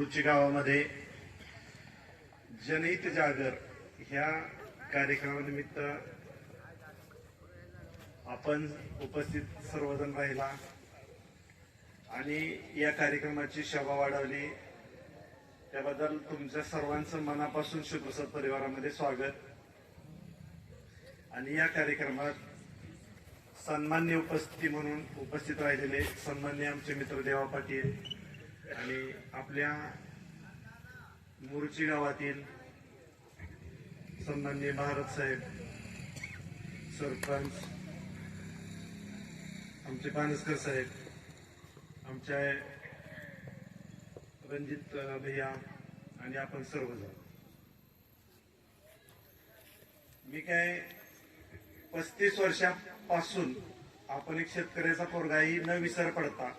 मोर्ची गावामध्ये जनहित जागर ह्या कार्यक्रमानिमित्त आपण उपस्थित सर्वजण राहिला आणि या कार्यक्रमाची शोभा वाढवली त्याबद्दल तुमच्या सर्वांचं मनापासून शिवप्रसाद परिवारामध्ये स्वागत। आणि या कार्यक्रमात सन्मान्य उपस्थिती म्हणून उपस्थित राहिलेले सन्मान्य आमचे मित्र देवा पाटील आणि आपल्या मोर्ची गावातील सन्मान्य भारत साहेब, सरपंच आमचे पानसकर साहेब, आमचे रणजित भैया आणि आपण सर्वजण। मी काय 35 वर्षापासून आपण एक शेतकऱ्याचा पोरगाही न विसर पडता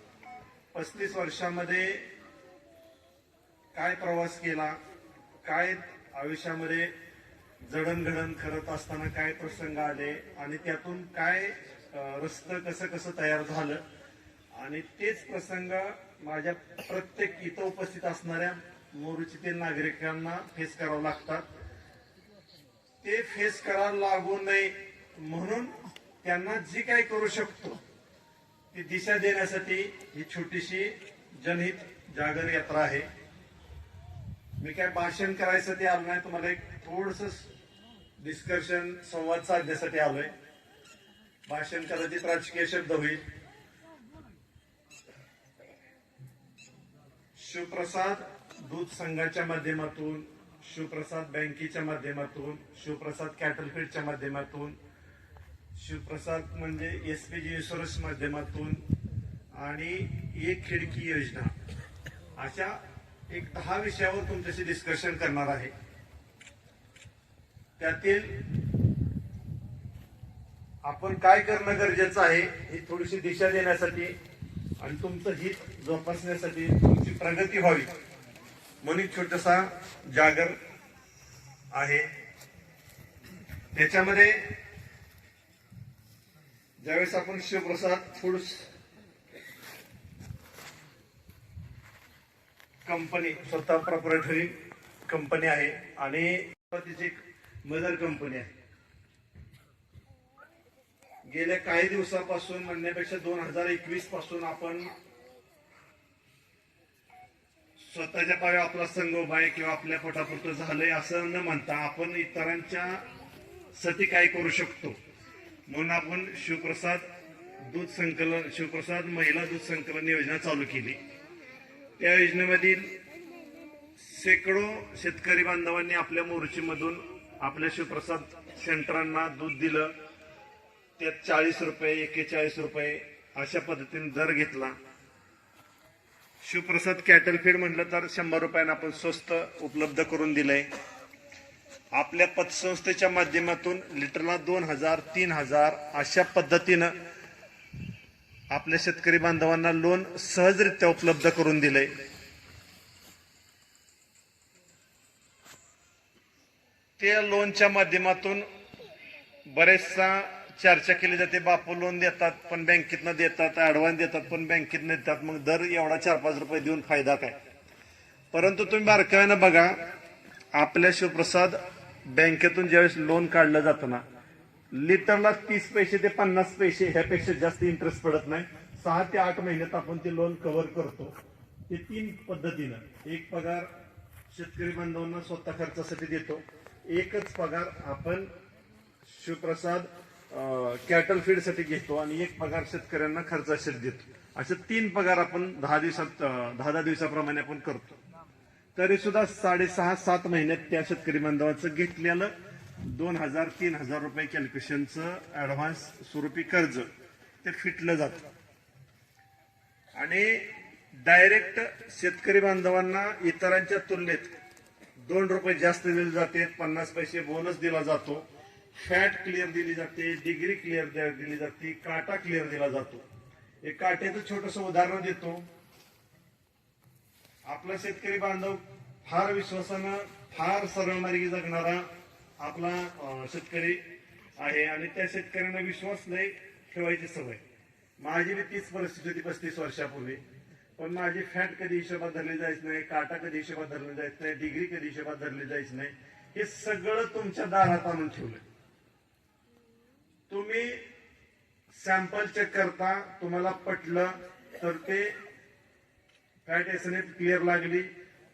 35 वर्षामध्ये काय प्रवास केला, काय आयुष्यामध्ये जडणघडण करत असताना काय प्रसंग आले आणि त्यातून काय रस्तं कसं कसं तयार झालं आणि तेच प्रसंग माझ्या प्रत्येक इथं उपस्थित असणाऱ्या मोर्चीतील नागरिकांना फेस करावं लागतात। ते फेस करायला लागू नये म्हणून त्यांना जी काही करू शकतो ती दिशा देण्यासाठी ही छोटीशी जनहित जागर यात्रा आहे। मी काय भाषण करायसाठी आलो नाही, तुम्हाला एक थोडस डिस्कशन संवाद साधण्यासाठी आलोय। भाषण कदाचित राजकीय शब्द होईल। शिवप्रसाद दूध संघाच्या माध्यमातून, शिवप्रसाद बँकेच्या माध्यमातून, शिवप्रसाद कॅटल फीडच्या माध्यमातून, शिवप्रसाद म्हणजे एसपीजी इन्शुरन्स माध्यमातून आणि एक खिडकी योजना अशा एक 10 विषयावर तुमच्याशी डिस्कशन करणार आहे। त्यातील आपण काय करणं गरजेचं आहे ही थोडीशी दिशा देण्यासाठी आणि तुमचं हित जोपासण्यासाठी, तुमची प्रगती व्हावी म्हणून छोटासा जागर आहे। त्याच्यामध्ये ज्यावेळेस आपण शिवप्रसाद फूड्स कंपनी स्वतः प्रॉपरेटरी कंपनी आहे आणि तिची एक मदर कंपनी आहे। गेल्या काही दिवसापासून म्हणण्यापेक्षा 2021 पासून आपण स्वतःच्या पायावर आपला संघ उभा आहे किंवा आपल्या पोटापुरतं झालंय असं न म्हणता आपण इतरांच्या साठी काय करू शकतो म्हणून आपण शिवप्रसाद दूध संकलन, शिवप्रसाद महिला दूध संकलन योजना चालू केली। त्या योजनेमधील शेकडो शेतकरी बांधवांनी आपल्या मोर्चीमधून आपल्या शिवप्रसाद सेंटरांना दूध दिलं। त्यात 40 रुपये, 41 रुपये अशा पद्धतीने दर घेतला। शिवप्रसाद कॅटल फीड म्हटलं तर 100 रुपयांना आपण स्वस्त उपलब्ध करून दिलंय। आपल्या पतसंस्थेच्या माध्यमातून लिटरला 2000, 3000 अशा पद्धतीनं आपल्या शेतकरी बांधवांना लोन सहजरित्या उपलब्ध करून दिलंय। त्या लोनच्या माध्यमातून बरेचसा चर्चा केली जाते, बापू लोन देतात पण बँकेतनं देतात, ऍडव्हान्स देतात पण बँकेतनं देतात, मग दर एवढा 4-5 रुपये देऊन फायदा काय। परंतु तुम्ही बारकाव्यानं बघा, आपल्या शिवप्रसाद बँकेतून ज्यावेळेस लोन काढलं जातं ना, लिटरला 30 पैसे ते 50 पैसे ह्यापेक्षा जास्त इंटरेस्ट पडत नाही। 6 ते 8 महिन्यात आपण ते लोन कव्हर करतो। ते 3 पद्धतीनं, एक पगार शेतकरी बांधवांना स्वतः खर्चासाठी देतो, एकच पगार आपण शिवप्रसाद कॅटल फीड साठी घेतो आणि एक पगार शेतकऱ्यांना खर्चासाठी देतो। असे 3 पगार आपण 10 दिवसाप्रमाणे आपण करतो। तरी सुद्धा 6.5-7 महिन्यात त्या शेतकरी बांधवाचं घेतलेलं 2000-3000 रुपये कॅल्क्युलेशनचं ऍडव्हान्स स्वरूपी कर्ज ते फिटलं जातं आणि डायरेक्ट शेतकरी बांधवांना इतरांच्या तुलनेत 2 रुपये जास्त दिले जाते, 50 पैसे बोनस दिला जातो, फॅट क्लिअर दिली जाते, डिग्री क्लिअर दिली जाते, काटा क्लिअर दिला जातो। एक काट्याचं छोटस उदाहरण देतो। आपला शेतकरी बांधव फार विश्वासानं, फार सरळमार्गी जगणारा आपला शेतकरी आहे आणि त्या शेतकऱ्यांना विश्वास नाही ठेवायची सवय। माझी बी तीच परिस्थिती होती 35 वर्षापूर्वी। पण माझी फॅट कधी हिशोबात धरली जायच नाही, काटा कधी हिशोबात धरली जायच नाही, डिग्री कधी हिशोबात धरली जायच नाही. हे सगळं तुमच्या दारात आणून ठेवलंय. तुम्ही सॅम्पल चेक करता, तुम्हाला पटलं तर ते फॅट एसएनएफ क्लिअर लागली,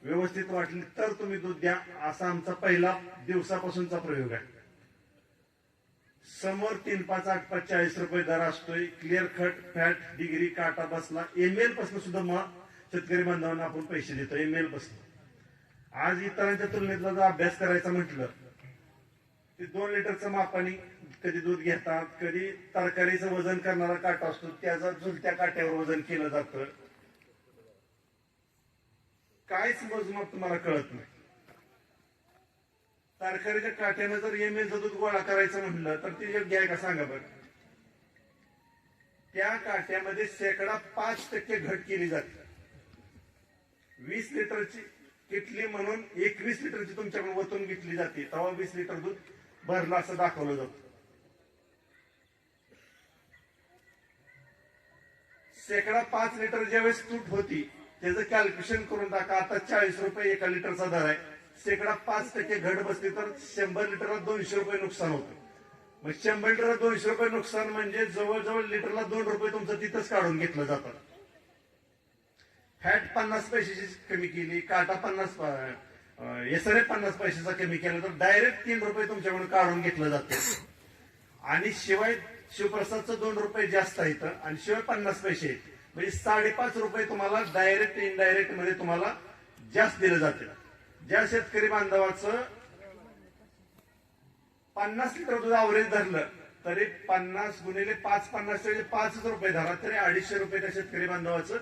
व्यवस्थित वाटली तर तुम्ही दूध द्या. असा आमचा पहिला दिवसापासूनचा प्रयोग आहे. समोर 3,5,8,5 ₹40 दर असतोय. क्लिअर कट फॅट डिग्री काटा बसला. एमएल पासून सुद्धा मग शेतकरी बांधवांना आपण पैसे देतो एमएल पासून. आज इतरांच्या तुलनेतला जर अभ्यास करायचा म्हटलं ते 2 लिटरचं मापाने कधी दूध घेतात, कधी तरकारीचं वजन करणारा काटा असतो त्याचा झुलत्या काट्यावर वजन केलं जातं. काहीच मोजमाप तुम्हाला कळत नाही. तरकारीच्या काट्यानं जर एमएलचं दूध गोळा करायचं म्हणलं तर ते योग्य आहे का सांगा बरं. त्या काट्यामध्ये 5% घट केली जाते. 20 लिटरची किटली म्हणून 21 लिटरची तुमच्याकडून वतून घेतली जाते, तेव्हा 20 लिटर दूध भरलं असं दाखवलं जातं. 5 लिटर ज्यावेळेस तूट होती त्याचं कॅल्क्युलेशन करून टाका. आता ₹40 एका लिटरचा दर आहे. 5% घट बसली तर 100 लिटरला ₹200 नुकसान होतं. मग 100 लिटरला ₹200 नुकसान म्हणजे जवळजवळ लिटरला ₹2 तुमचं तिथंच काढून घेतलं जातं. फॅट 50 पैशाची कमी केली, काटा 50 एसआरएफ 50 पैशाचा कमी केला तर डायरेक्ट ₹3 तुमच्याकडून काढून घेतलं जातं. आणि शिवाय शिवप्रसादचं ₹2 जास्त आहे आणि शिवाय 50 पैसे आहेत. म्हणजे ₹5.5 तुम्हाला डायरेक्ट इनडायरेक्ट मध्ये तुम्हाला जास्त दिलं जाते. ज्या शेतकरी बांधवाचं 50 लिटर दूध अवरेज धरलं तरी 50 गुणिले 5 ₹5 धरा तरी ₹250 त्या शेतकरी बांधवाचं.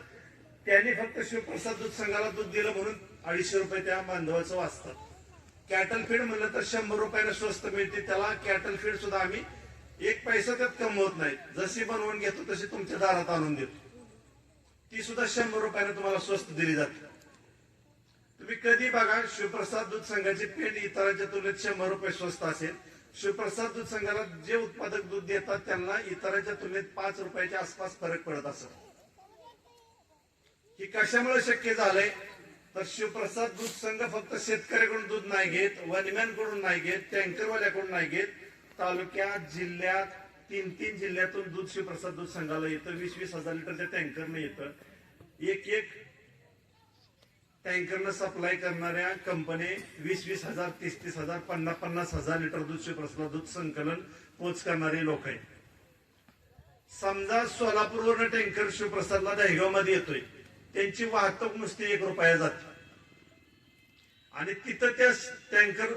त्यांनी फक्त शिवप्रसाद दूध संघाला दूध दिलं म्हणून ₹250 त्या बांधवाचं वाचतात. कॅटल फीड म्हणलं तर ₹100 स्वस्त मिळते. त्याला कॅटल फीड सुद्धा आम्ही 1 पैसा त्यात कमवत नाही. जशी बनवून घेतो तशी तुमच्या दारात आणून देतो. ती सुद्धा ₹100 तुम्हाला स्वस्त दिली जाते. तुम्ही कधी बघा शिवप्रसाद दूध संघाची पेंड इतरांच्या तुलनेत ₹100 स्वस्त असेल. शिवप्रसाद दूध संघाला जे उत्पादक दूध देतात त्यांना इतरांच्या तुलनेत ₹5 आसपास फरक पडत असत. ही कशामुळे शक्य झालंय तर शिवप्रसाद दूध संघ फक्त शेतकऱ्याकडून दूध नाही घेत, वनमॅनकडून नाही घेत, टँकरवाल्याकडून नाही घेत. तालुक्यात जिल्ह्यात 3 जिल्ह्यातून दूध शिवप्रसाद दूध संघाला येतं. 20-20 हजार लिटरच्या टँकरनं येतं. एक टँकरनं सप्लाय करणाऱ्या कंपनी 20-20 हजार 30-30 हजार 50-50 हजार लिटर दूध शिवप्रसाद दूध संकलन पोच करणारे लोक आहेत. समजा सोलापूरवरनं टँकर शिवप्रसादला दहेगाव मध्ये येतोय, त्यांची वाहतूक नुसती ₹1 जाते आणि तिथं त्या टँकर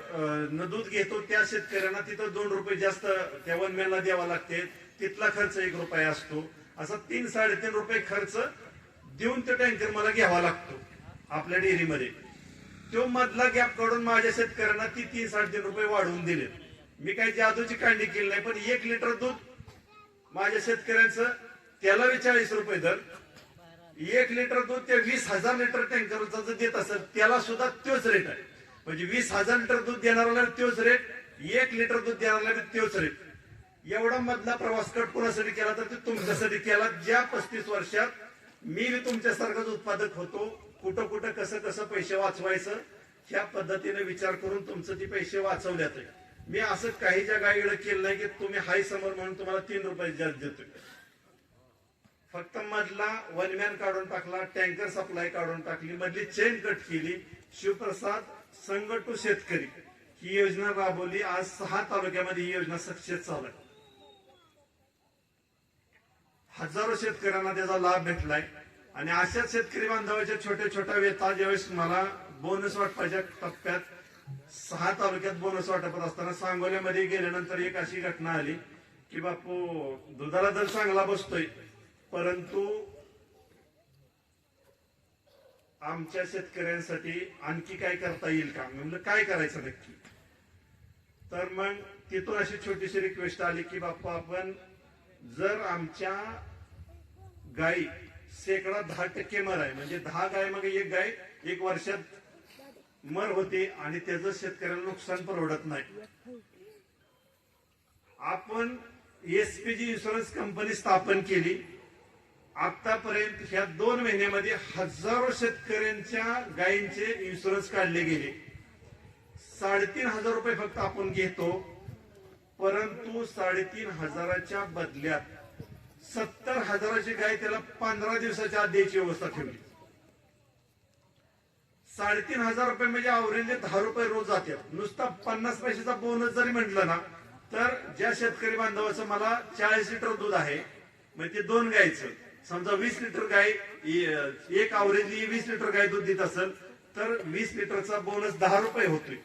न दूध घेतो त्या शेतकऱ्यांना तिथं ₹2 जास्त त्या वनमॅनला द्यावा लागते. तिथला खर्च ₹1 असतो. असा ₹3-3.5 खर्च देऊन तो टँकर मला घ्यावा लागतो आपल्या डेअरीमध्ये. तो मधला गॅप काढून माझ्या शेतकऱ्यांना ती ₹3-3.5 वाढवून दिले. मी काही जादूची कांडी केली नाही, पण 1 लिटर दूध माझ्या शेतकऱ्यांचं त्याला ₹40 दर. 1 लिटर दूध त्या 20,000 लिटर टँकरचा जर देत असेल त्याला सुद्धा तोच रेट आहे. म्हणजे 20,000 लिटर दूध देणाऱ्याला तोच रेट, 1 लिटर दूध देणाऱ्याला तोच रेट. एवढा मधला प्रवास कट कोणासाठी केला तर ते तुमच्यासाठी केला. ज्या 35 वर्षात मी तुमच्यासारखाच उत्पादक होतो, कुठं कुठं कसं कसं पैसे वाचवायचं ह्या पद्धतीने विचार करून तुमचं ती पैसे वाचवल्यात. मी असं काही जगाईकडे केलं नाही की तुम्ही हाय समोर म्हणून तुम्हाला ₹3 जास्त देतोय. फक्त मधला वनमॅन काढून टाकला, टँकर सप्लाय काढून टाकली, मधली चेन कट केली. शिवप्रसाद संघ टू शेतकरी ही योजना राबवली. आज 6 तालुक्यामध्ये ही योजना सक्सेस चालू आहे. हजारो शेतकऱ्यांना त्याचा लाभ भेटलाय. आणि अशाच शेतकरी बांधवाच्या छोट्या व्यथा ज्यावेळेस मला बोनस वाटपाच्या टप्प्यात 6 तालुक्यात बोनस वाटपत असताना सांगोल्यामध्ये गेल्यानंतर एक अशी घटना आली की बापू दुधाला दर चांगला बसतोय परंतु आमच्या शेतकऱ्यांसाठी आणखी काय करता येईल का. म्हणजे काय करायचं नक्की. तर मग तिथून अशी छोटीशी रिक्वेस्ट आली की बापू आपण जर आमच्या गाई 10% मर आहे म्हणजे 10 गाय मग 1 गाय 1 वर्षात मर होते आणि त्याचं शेतकऱ्याला नुकसान परवडत नाही. आपण एसपीजी इन्शुरन्स कंपनी स्थापन केली आतापर्यंत ह्या 2 महिन्यामध्ये हजारो शेतकऱ्यांच्या गायींचे इन्शुरन्स काढले गेले. 3,500 रुपये फक्त आपण घेतो, परंतु 3,500च्या बदल्यात 70,000ची गाय त्याला 15 दिवसाच्या आत द्यायची व्यवस्था ठेवली. 3,500 रुपये म्हणजे अवरेज 10 रुपये रोज जातात. नुसता 50 पैशाचा बोनस जरी म्हटलं ना, तर ज्या शेतकरी बांधवाचं मला 40 लिटर दूध आहे, म्हणजे ते 2 गायचं, समजा 20 लिटर गाय, एक अवरेजली 20 लिटर गाय दूध देत असेल तर 20 लिटरचा बोनस 10 रुपये होतोय.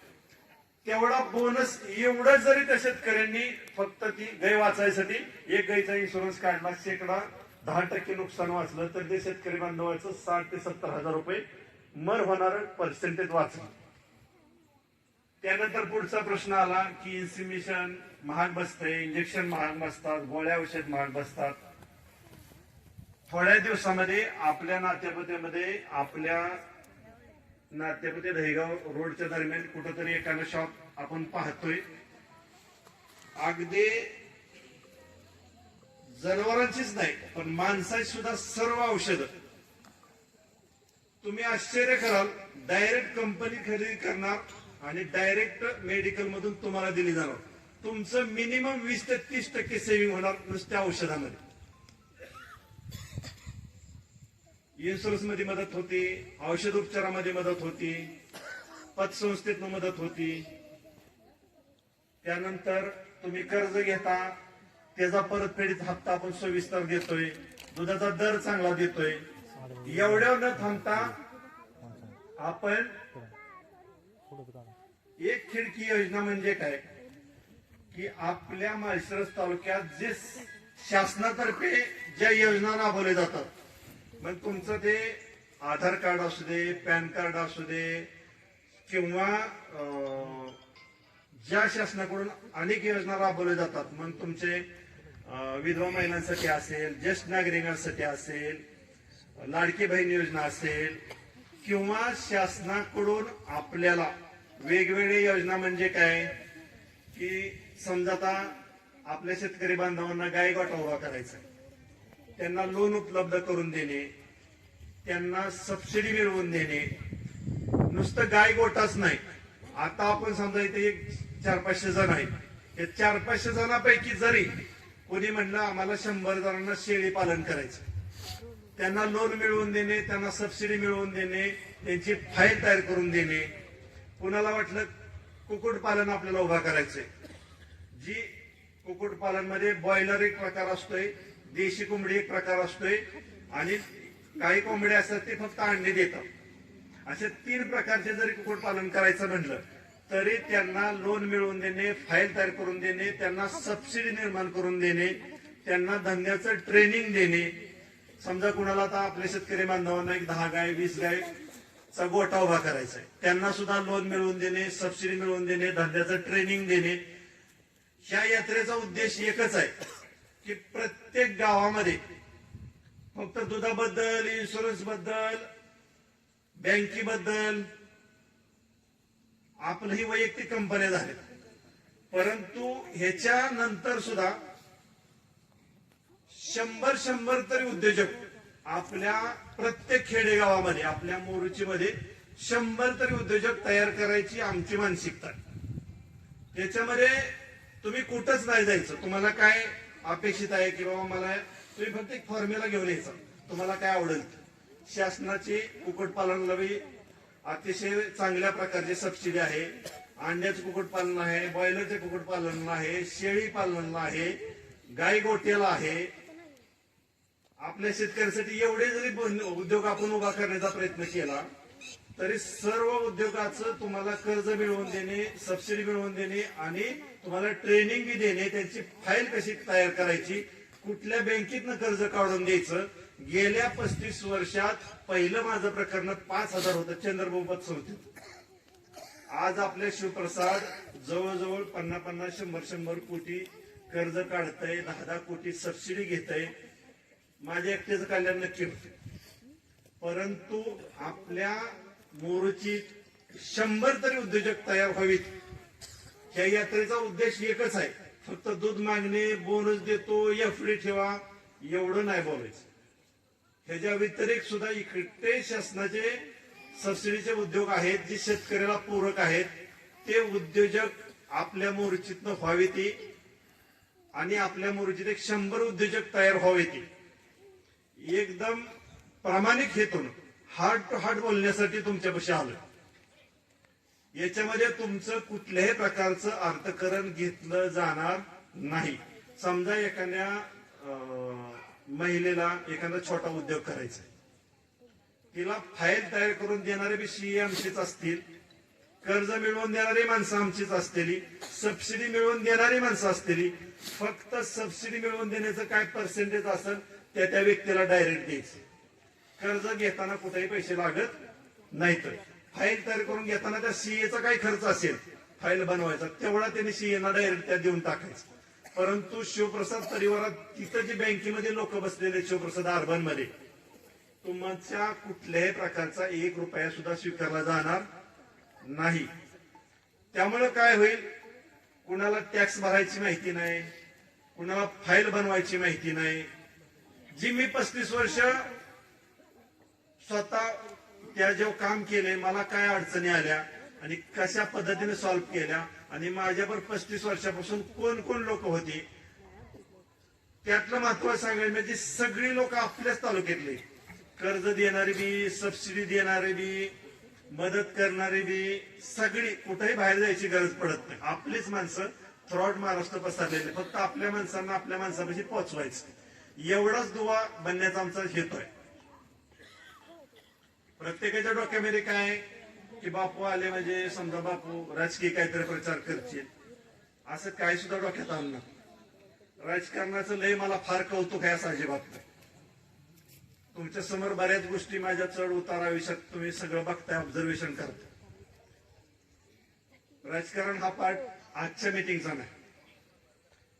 तेवढा बोनस एवढं जरी त्या शेतकऱ्यांनी फक्त ती गाय वाचायसाठी एक गायचा इन्शुरन्स काढला, 10% नुकसान वाचलं, तर ते शेतकरी बांधवाचं 60,000 ते 70,000 रुपये मर होणार पर्सेंटेज वाचलं. त्यानंतर पुढचा प्रश्न आला की इन्सिमिशन महाग बसतंय, इंजेक्शन महाग बसतात, गोळ्या औषध महाग बसतात. थोड्या दिवसामध्ये आपल्या नात्यापते दहेगाव रोडच्या दरम्यान कुठंतरी एखादं शॉप आपण पाहतोय. अगदी जनावरांचीच नाही पण माणसाची सुद्धा सर्व औषधं तुम्ही आश्चर्य कराल, डायरेक्ट कंपनी खरेदी करणार आणि डायरेक्ट मेडिकल मधून तुम्हाला दिली जाणार. तुमचं मिनिमम 20 ते 30% सेव्हिंग होणार नुसत्या औषधामध्ये. इन्शुरन्स मध्ये मदत होती, औषध उपचारामध्ये मदत होती, पतसंस्थेतून मदत होती. त्यानंतर तुम्ही कर्ज घेता, त्याचा परतफेडीचा हप्ता आपण सविस्तर देतोय, दुधाचा दर चांगला देतोय. एवढ्या न थांबता आपण एक खिडकी योजना म्हणजे काय की आपल्या माळशिरस तालुक्यात जे शासनातर्फे ज्या योजना राबवल्या जातात, मग तुमचं ते आधार कार्ड असू दे, पॅन कार्ड असू दे, किंवा ज्या शासनाकडून अनेक योजना राबवल्या जातात, मग तुमचे विधवा महिलांसाठी असेल, ज्येष्ठ नागरिकांसाठी असेल, लाडकी बहीण योजना असेल, किंवा शासनाकडून आपल्याला वेगवेगळ्या योजना म्हणजे काय की समजा आता आपल्या शेतकरी बांधवांना गाय गोठा उभा करायचा, त्यांना लोन उपलब्ध करून देणे, त्यांना सबसिडी मिळवून देणे. नुसतं गाय गोठाच नाही, आता आपण समजा इथे एक 400-500 जण आहेत, या 400-500 जणांपैकी जरी कोणी म्हणलं आम्हाला 100 जणांना शेळी पालन करायचं, त्यांना लोन मिळवून देणे, त्यांना सबसिडी मिळवून देणे, त्यांची फाईल तयार करून देणे. कुणाला वाटलं कुक्कुटपालन आपल्याला उभा करायचंय, जी कुक्कुटपालन मध्ये बॉयलर एक प्रकार असतोय, देशी कोंबडी एक प्रकार असतोय, आणि काही कोंबड्या असतात ते फक्त अंडे देतात. असे 3 प्रकारचे जरी कुक्कुटपालन करायचं म्हणलं तरी त्यांना लोन मिळवून देणे, फाईल तयार करून देणे, त्यांना सबसिडी निर्माण करून देणे, त्यांना धंद्याचं ट्रेनिंग देणे. समजा कुणाला आता आपल्या शेतकरी बांधवांना एक 10 गाय 20 गायचा गोठा उभा करायचा आहे, त्यांना सुद्धा लोन मिळवून देणे, सबसिडी मिळवून देणे, धंद्याचं ट्रेनिंग देणे. ह्या यात्रेचा उद्देश एकच आहे की प्रत्येक गावामध्ये फक्त दुधाबद्दल, इन्शुरन्स बद्दल, बँकेबद्दल आपलंही वैयक्तिक कंपन्या झाल्या, परंतु ह्याच्या नंतर सुद्धा 100 तरी उद्योजक आपल्या प्रत्येक खेडेगावामध्ये, आपल्या मोरुचीमध्ये 100 तरी उद्योजक तयार करायची आमची मानसिकता. त्याच्यामध्ये तुम्ही कुठंच नाही जायचं. तुम्हाला काय अपेक्षित आहे की बाबा मला, तुम्ही फक्त एक फॉर्म्युला घेऊन यायचा, तुम्हाला काय आवडेल. शासनाची कुक्कुटपालनाला अतिशय चांगल्या प्रकारची सबसिडी आहे, अंड्याचं कुक्कुटपालन आहे, बॉयलरचे कुक्कुटपालन आहे, शेळी पालन आहे, गाय गोट्याला आहे. आपल्या शेतकऱ्यांसाठी एवढे जरी उद्योग आपण उभा करण्याचा प्रयत्न केला तरी सर्व उद्योगाचं तुम्हाला कर्ज मिळवून देणे, सबसिडी मिळवून देणे आणि तुम्हाला ट्रेनिंग बी देणे, त्यांची फाईल कशी तयार करायची, कुठल्या बँकेतनं कर्ज काढून द्यायचं. गेल्या 35 वर्षात पहिलं माझं प्रकरण 5,000 होतं चंद्रभाऊ पतसंस्थेत. आज आपले शिवप्रसाद जवळजवळ 50-50, 100-100 कोटी कर्ज काढतंय, 10-10 कोटी सबसिडी घेतंय. माझ्या एकट्याचं कल्याण नक्की होते, परंतु आपल्या मोरुचीत 100 तरी उद्योजक तयार व्हावीत. ह्या यात्रेचा उद्देश एकच आहे, फक्त दूध मागणे, बोनस देतो, एफडी ठेवा, एवढं नाही बोलायचं. ह्याच्या व्यतिरिक्त सुद्धा इकडे शासनाचे सबसिडीचे उद्योग आहेत जे शेतकऱ्याला पूरक आहेत, ते उद्योजक आपल्या मोर्चीतनं व्हावे ती, आणि आपल्या मोर्चीत 100 उद्योजक तयार व्हावे ती, एकदम प्रामाणिक हेतून हार्ट टू हार्ट बोलण्यासाठी तुमच्यापाशी आलोय. याच्यामध्ये तुमचं कुठल्याही प्रकारचं अर्थकरण घेतलं जाणार नाही. समजा एखाद्या महिलेला एखादा छोटा उद्योग करायचा, तिला फाईल तयार करून देणारे बी सीए आमचीच असतील, कर्ज मिळवून देणारी माणसं आमचीच असलेली, सबसिडी मिळवून देणारी माणसं असलेली. फक्त सबसिडी मिळवून देण्याचं काय पर्सेंटेज असेल त्या व्यक्तीला डायरेक्ट द्यायचं. कर्ज घेताना कुठेही पैसे लागत नाहीत. फाईल तयार करून घेताना त्या सीएचा काय खर्च असेल फाईल बनवायचा, तेवढा त्यांनी सीएना डायरेक्ट त्या देऊन टाकायचं. परंतु शिवप्रसाद परिवारात तिथं जे बँकेमध्ये लोक बसलेले, शिवप्रसाद अर्बन मध्ये, तुमच्या कुठल्याही प्रकारचा 1 रुपया सुद्धा स्वीकारला जाणार नाही. त्यामुळे काय होईल, कुणाला टॅक्स भरायची माहिती नाही, कुणाला फाईल बनवायची माहिती नाही. जी मी 35 वर्ष स्वतः त्या जेव्हा काम केले, मला काय अडचणी आल्या आणि कशा पद्धतीने सॉल्व्ह केल्या, आणि माझ्यावर 35 वर्षापासून कोण कोण लोक होती, त्यातलं महत्व सांगायला म्हणजे सगळी लोक आपल्याच तालुक्यातले, कर्ज देणारे बी, सबसिडी देणारे बी, मदत करणारे बी, सगळी, कुठेही बाहेर जायची गरज पडत नाही. आपलीच माणसं थ्रॉट महाराष्ट्र पसरलेले, फक्त आपल्या माणसांना आपल्या माणसापाशी पोहोचवायचं, एवढाच दुवा बनण्याचा आमचा हेतू आहे. प्रत्येकाच्या डोक्यामध्ये काय की बापू आले म्हणजे समजा बापू राजकीय काहीतरी प्रचार करतील, असं काय सुद्धा डोक्यात आणलं. राजकारणाचं लय मला फार कौतुक आहे असं अजिबात नाही. तुमच्या समोर बऱ्याच गोष्टी माझ्या चढ उतार आयुष्यात तुम्ही सगळं बघताय, ऑब्झर्वेशन करताय. राजकारण हा पार्ट आजच्या मिटिंगचा नाही.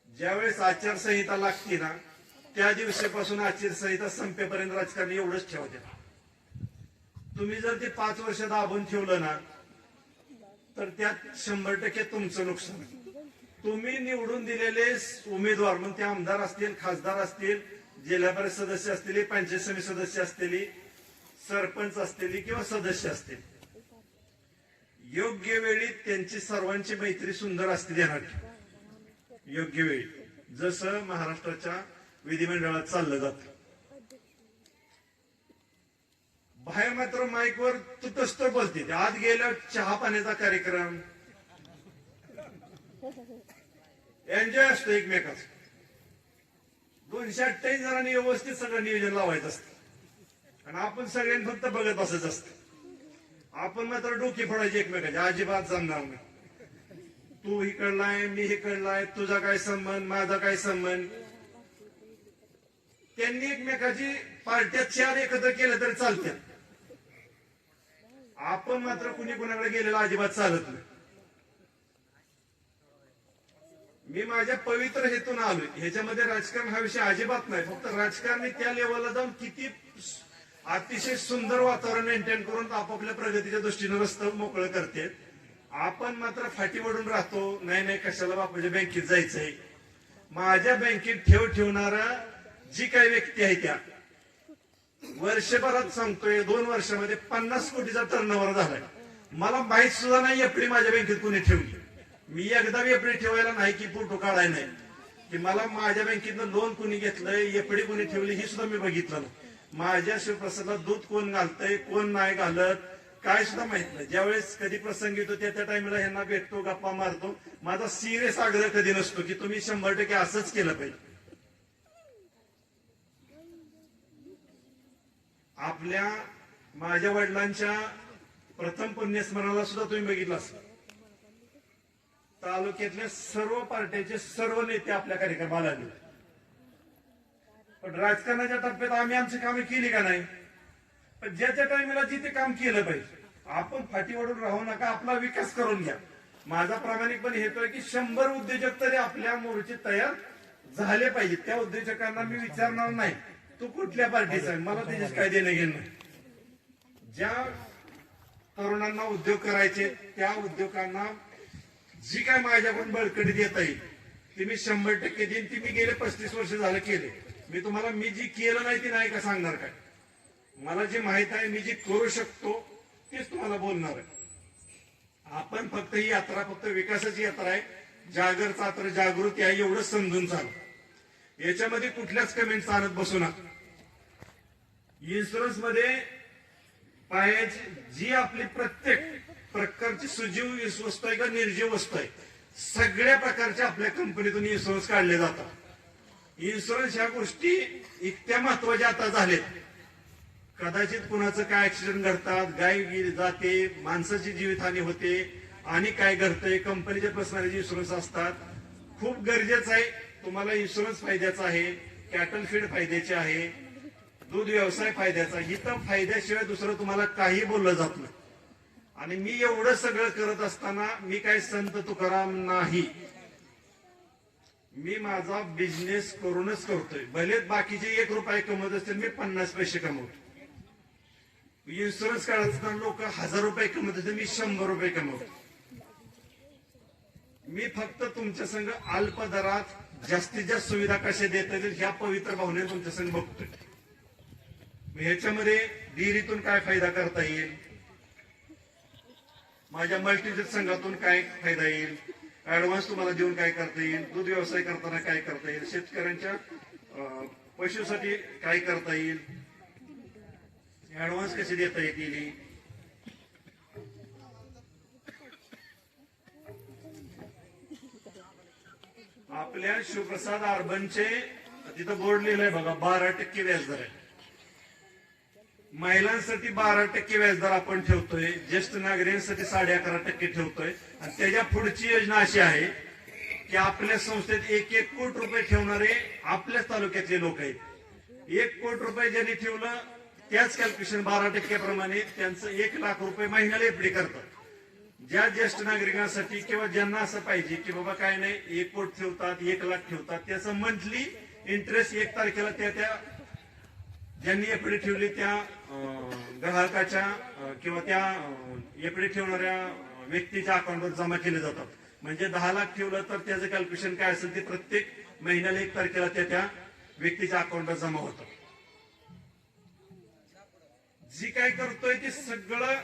ज्यावेळेस आचारसंहिता लागते ना, त्या दिवसापासून आचारसंहिता संपेपर्यंत राजकारण एवढंच ठेवते. तुम्ही जर ते 5 वर्ष दाबून ठेवलं ना, तर त्यात 100% तुमचं नुकसान. तुम्ही निवडून दिलेले उमेदवार, मग ते आमदार असतील, खासदार असतील, जिल्हा परिषद सदस्य असतील, पंचायत समिती सदस्य असतील, सरपंच असतील किंवा सदस्य असतील, योग्य वेळी त्यांची सर्वांची मैत्री सुंदर असते देणार. योग्य वेळी जसं महाराष्ट्राच्या विधिमंडळात चाललं जातं. बाहेर मात्र माईकवर तुटस्तर बोलते. आत गेल्यावर चहा पाण्याचा कार्यक्रम, एन्जॉय असतो एकमेकाचा. 228 जणांनी व्यवस्थित सगळं नियोजन लावायचं असतं आणि आपण सगळ्यांनी फक्त बघत बसायचं असतं. आपण मात्र डोकी फोडायची एकमेकाची, अजिबात जमणार नाही. तू इकडलाय, मी इकडलाय, तुझा काय संबंध, माझा काय संबंध. त्यांनी एकमेकाची पार्ट्या 4 एकत्र केल्या तरी चालतात. आपण मात्र कुणी कुणाकडे गेलेला अजिबात चालत नाही. मी माझ्या पवित्र हेतून आलोय. ह्याच्यामध्ये राजकारण हा विषय अजिबात नाही. फक्त राजकारणी त्या लेवलला जाऊन किती अतिशय सुंदर वातावरण मेंटेन करून आपापल्या प्रगतीच्या दृष्टीने रस्ता मोकळं करते. आपण मात्र फाटी वडून राहतो. नाही कशाला बापाच्या बँकेत जायचंय. माझ्या बँकेत ठेवणारा जी काही व्यक्ती आहे त्या वर्षभरात सांगतोय 2 वर्षामध्ये 50 कोटीचा टर्नओव्हर झालाय. मला माहित सुद्धा नाही एफडी माझ्या बँकेत कोणी ठेवली. मी एकदा एफडी ठेवायला नाही की फोटो काढाय नाही की मला माझ्या बँकेतनं लोन कोणी घेतलंय, एफडी कोणी ठेवली ही सुद्धा मी बघितलं नाही. माझ्या शिवप्रसादला दूध कोण घालतंय, कोण नाही घालत, काय सुद्धा माहित नाही. ज्यावेळेस कधी प्रसंग येतो त्या टाइमला ह्यांना भेटतो, गप्पा मारतो. माझा सिरियस आग्रह कधी नसतो की तुम्ही 100% असंच केलं पाहिजे. आपल्या माझ्या वडिलांच्या प्रथम पुण्यस्मरणाला सुद्धा तुम्ही बघितलं असेल. तालुक्यातल्या सर्व पार्ट्याचे सर्व नेते आपल्या कार्यक्रमाला आले. पण राजकारणाच्या टप्प्यात आम्ही आमची कामे केली का नाही. पण ज्याच्या टाइमला जिथे काम केलं पाहिजे आपण फाटी वडून राहू नका, आपला विकास करून घ्या. माझा प्रामाणिकपणे हेतू आहे की 100 उद्योजक तरी आपल्या मोर्चे तयार झाले पाहिजे. त्या उद्योजकांना मी विचारणार नाही तू कुठल्या पार्टीचा आहे, मला त्याच्याशी काय देणं घेणं नाही. ज्या तरुणांना उद्योग करायचे त्या उद्योगांना जी काय माझ्याकडून बळकटी देता येईल ती मी 100% देईन. ती मी गेले 35 वर्ष झालं केले. मी तुम्हाला मी जी केलं नाही ती नाही का सांगणार काय. मला जे माहित आहे, मी जे करू शकतो तेच तुम्हाला बोलणार आहे. आपण फक्त ही यात्रा फक्त विकासाची यात्रा आहे, जागृती आहे, एवढं समजून चालू. याच्यामध्ये कुठल्याच कमेंट्स आणत बसू नका. इन्शुरन्स मध्ये पायाची जी आपली प्रत्येक प्रकारची सजीव वस्तू आहे का निर्जीव वस्तू आहे, सगळ्या प्रकारच्या आपल्या कंपनीतून इन्शुरन्स काढले जातात. इन्शुरन्स ह्या गोष्टी इतक्या महत्वाच्या आता झाल्यात. कदाचित कुणाचं काय ऍक्सिडेंट घडतात, गाय जाते, माणसाची जीवितहानी होते, आणि काय घडतंय, कंपनीच्या पर्सनॅलिटी इन्शुरन्स असतात. खूप गरजेचं आहे. तुम्हाला इन्शुरन्स फायद्याचा आहे, कॅटल फीड फायद्याचे आहे, दूध व्यवसाय फायद्याचा. इथं फायद्याशिवाय दुसरं तुम्हाला काही बोललं जात नाही. आणि मी एवढं सगळं करत असताना मी काय संत तुकाराम नाही. मी माझा बिझनेस करूनच करतोय. भले बाकीचे 1 रुपये कमवत असतील, मी 50 पैसे कमवतो. इन्शुरन्स काढत असताना लोक 1000 रुपये कमवत असतील, मी 100 रुपये कमवतो. मी फक्त तुमच्या संग अल्प दरात जास्तीत जास्त सुविधा कशा देता येतील ह्या पवित्र भावनेने तुमच्या संग बघतोय. ह्याच्यामध्ये डेअरीतून काय फायदा करता येईल, माझ्या मल्टीजेट संघातून काय फायदा येईल, ऍडव्हान्स तुम्हाला देऊन काय करता येईल, दूध व्यवसाय करताना काय करता येईल, शेतकऱ्यांच्या पशुसाठी काय करता येईल, ऍडव्हान्स कसे देता येतील. आपल्या शिवप्रसाद अर्बनचे तिथं बोर्ड लिहिलंय बघा, 12% व्याजदर आहे. महिलांसाठी 12% व्याजदर आपण ठेवतोय, ज्येष्ठ नागरिकांसाठी 11.5% ठेवतोय. आणि त्याच्या पुढची योजना अशी आहे की आपल्या संस्थेत 1 कोटी रुपये ठेवणारे आपल्याच तालुक्यातले लोक आहेत. 1 कोटी रुपये ज्यांनी ठेवलं त्याच कॅल्क्युलेशन 12% प्रमाणे त्यांचं 1 लाख रुपये महिन्याला एफडी करतात. ज्या ज्येष्ठ नागरिकांसाठी किंवा ज्यांना असं पाहिजे की बाबा काय नाही 1 कोटी ठेवतात, 1 लाख ठेवतात, त्याचं मंथली इंटरेस्ट 1 तारखेला त्या ज्यांनी एफडी ठेवली त्या ग्राहकाच्या किंवा त्या एफडी ठेवणाऱ्या व्यक्तीच्या अकाउंटवर जमा केले जातात. म्हणजे 10 लाख ठेवलं तर त्याचं कॅल्क्युलेशन काय असेल ते प्रत्येक महिन्याला 1 तारखेला त्या व्यक्तीच्या अकाउंटवर जमा होतं. जी काय करतोय ते सगळं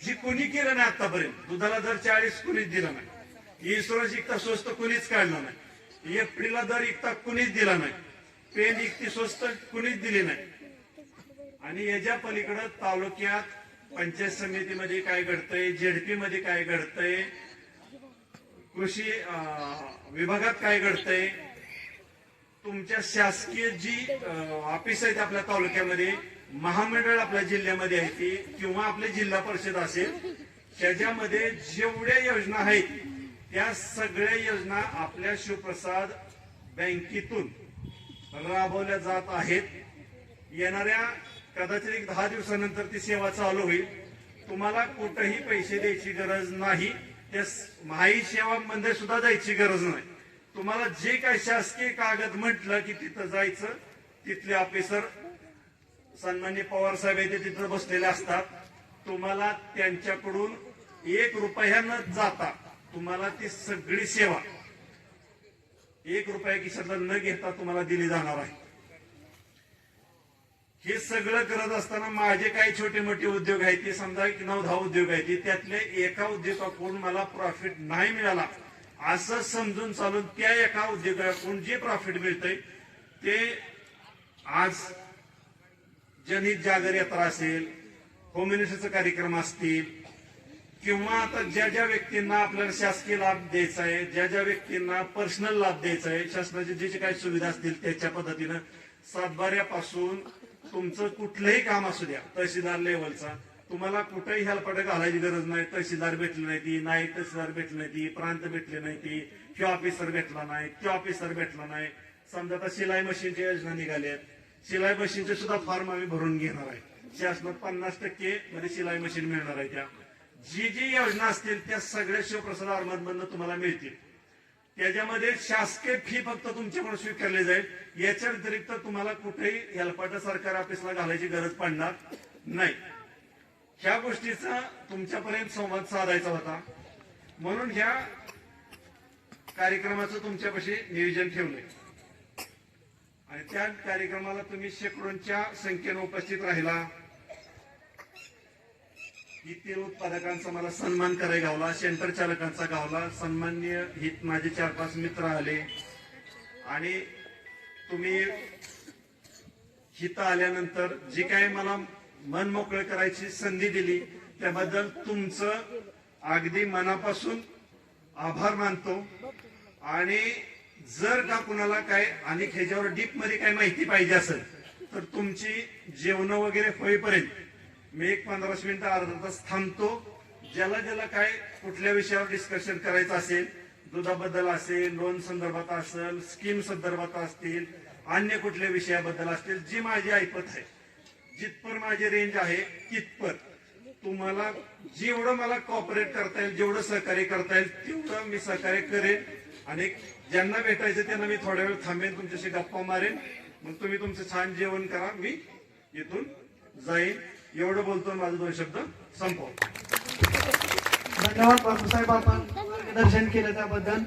जी कोणी केलं नाही आतापर्यंत. दुधाला दर 40 कोणीच दिला नाही, इन्शुरन्स इतका स्वस्त कोणीच काढला नाही, एफडीला दर इतका कोणीच दिला नाही, पेन इतकी स्वस्त कोणीच दिली नाही. आणि याच्या पलीकडे तालुक्यात पंचायत समितीमध्ये काय घडतंय, जेडपी मध्ये काय घडतंय, कृषी विभागात काय घडतंय, तुमच्या शासकीय जी ऑफिस आहेत आपल्या तालुक्यामध्ये, महामंडळ आपल्या जिल्ह्यामध्ये आहे ती, किंवा आपली जिल्हा परिषद असेल, त्याच्यामध्ये जेवढ्या योजना आहेत त्या सगळ्या योजना आपल्या शिवप्रसाद बँकेतून राबवल्या जात आहेत. येणाऱ्या कदाचित 10 दिवसानंतर ती सेवा चालू होईल. तुम्हाला कुठेही पैसे द्यायची गरज नाही, त्या महाई सेवा मध्ये सुद्धा जायची गरज नाही. तुम्हाला जे काही शासकीय कागद म्हटलं की तिथं जायचं, तिथले ऑफिसर सन्माननीय पवार साहेब येथे तिथं बसलेले असतात. तुम्हाला त्यांच्याकडून 1 रुपया न जाता तुम्हाला ती सगळी सेवा 1 रुपया खिशातला न घेता तुम्हाला दिली जाणार आहे. हे सगळं करत असताना माझे काही छोटे मोठे उद्योग आहेत, ते समजा 9-10 उद्योग आहेत, त्यातले एका उद्योगाकडून मला प्रॉफिट नाही मिळाला असं समजून चालून त्या एका उद्योगाकडून जे प्रॉफिट मिळतंय ते आज जनहित जागर यात्रा असेल, होम मिनिस्टरचा कार्यक्रम असतील, किंवा आता ज्या ज्या व्यक्तींना आपल्याला शासकीय लाभ द्यायचा आहे, ज्या ज्या व्यक्तींना पर्सनल लाभ द्यायचा आहे, शासनाची जे काही सुविधा असतील त्याच्या पद्धतीनं सातबाऱ्यापासून तुमचं कुठलंही काम असू द्या, तहसीलदार लेवलचा, तुम्हाला कुठेही हेल्पट घालायची गरज नाही. तहसीलदार भेटले नाही ती, नाही तहसीलदार भेटले नाही ती, प्रांत भेटले नाही ती, हे ऑफिसर भेटला नाही, ते ऑफिसर भेटला नाही. समजा आता शिलाई मशीनच्या योजना निघाल्यात, शिलाई मशीनचे सुद्धा फॉर्म आम्ही भरून घेणार आहे. शासनात 50% मध्ये शिलाई मशीन मिळणार आहे. त्या जी जी योजना असतील त्या सगळ्या शिवप्रसाद आर्मदमधनं तुम्हाला मिळतील. त्याच्यामध्ये शासकीय फी फक्त तुमच्याकडून स्वीकारली जाईल. याच्या व्यतिरिक्त तुम्हाला कुठेही हेल्पाटा सरकार ऑफिसला घालायची गरज पडणार नाही. ह्या गोष्टीचा तुमच्यापर्यंत संवाद साधायचा होता, म्हणून ह्या कार्यक्रमाचं तुमच्यापाशी नियोजन ठेवलंय. आणि आणि त्या कार्यक्रमाला तुम्ही शेकडोंच्या संख्येने उपस्थित राहिला. ही तेल उत्पादकांचा मला सन्मान करायला गावला, सेंटर चालकांचा गावला, सन्माननीय हित माझे 4-5 मित्र आले आणि तुम्ही हित आल्यानंतर जी काय मला मन मोकळं करायची संधी दिली त्याबद्दल तुमचं अगदी मनापासून आभार मानतो. आणि जर का कुणाला काय आणि ह्याच्यावर डीप मध्ये काय माहिती पाहिजे असेल तर तुमची जेवण वगैरे होईपर्यंत मी एक 15 मिनिटं अर्धा तास थांबतो. ज्याला ज्याला काय कुठल्या विषयावर डिस्कशन करायचं असेल, दुधाबद्दल असेल, लोन संदर्भात असेल, स्कीम संदर्भात असतील, अन्य कुठल्या विषयाबद्दल असतील, जी माझी ऐपत आहे, जितपर माझी रेंज आहे तितपर तुम्हाला जेवढं मला कॉपरेट करता येईल, जेवढं सहकार्य करता येईल तेवढं मी सहकार्य करेन. आणि ज्यांना भेटायचं त्यांना मी थोड्या वेळ थांबेन, तुमच्याशी गप्पा मारेन. मग तुम्ही तुमचं छान जेवण करा, मी इथून जाईन. एवढं बोलतो, माझे 2 शब्द संपवतो. धन्यवाद बापूसाहेब, आपण मार्गदर्शन केलं त्याबद्दल.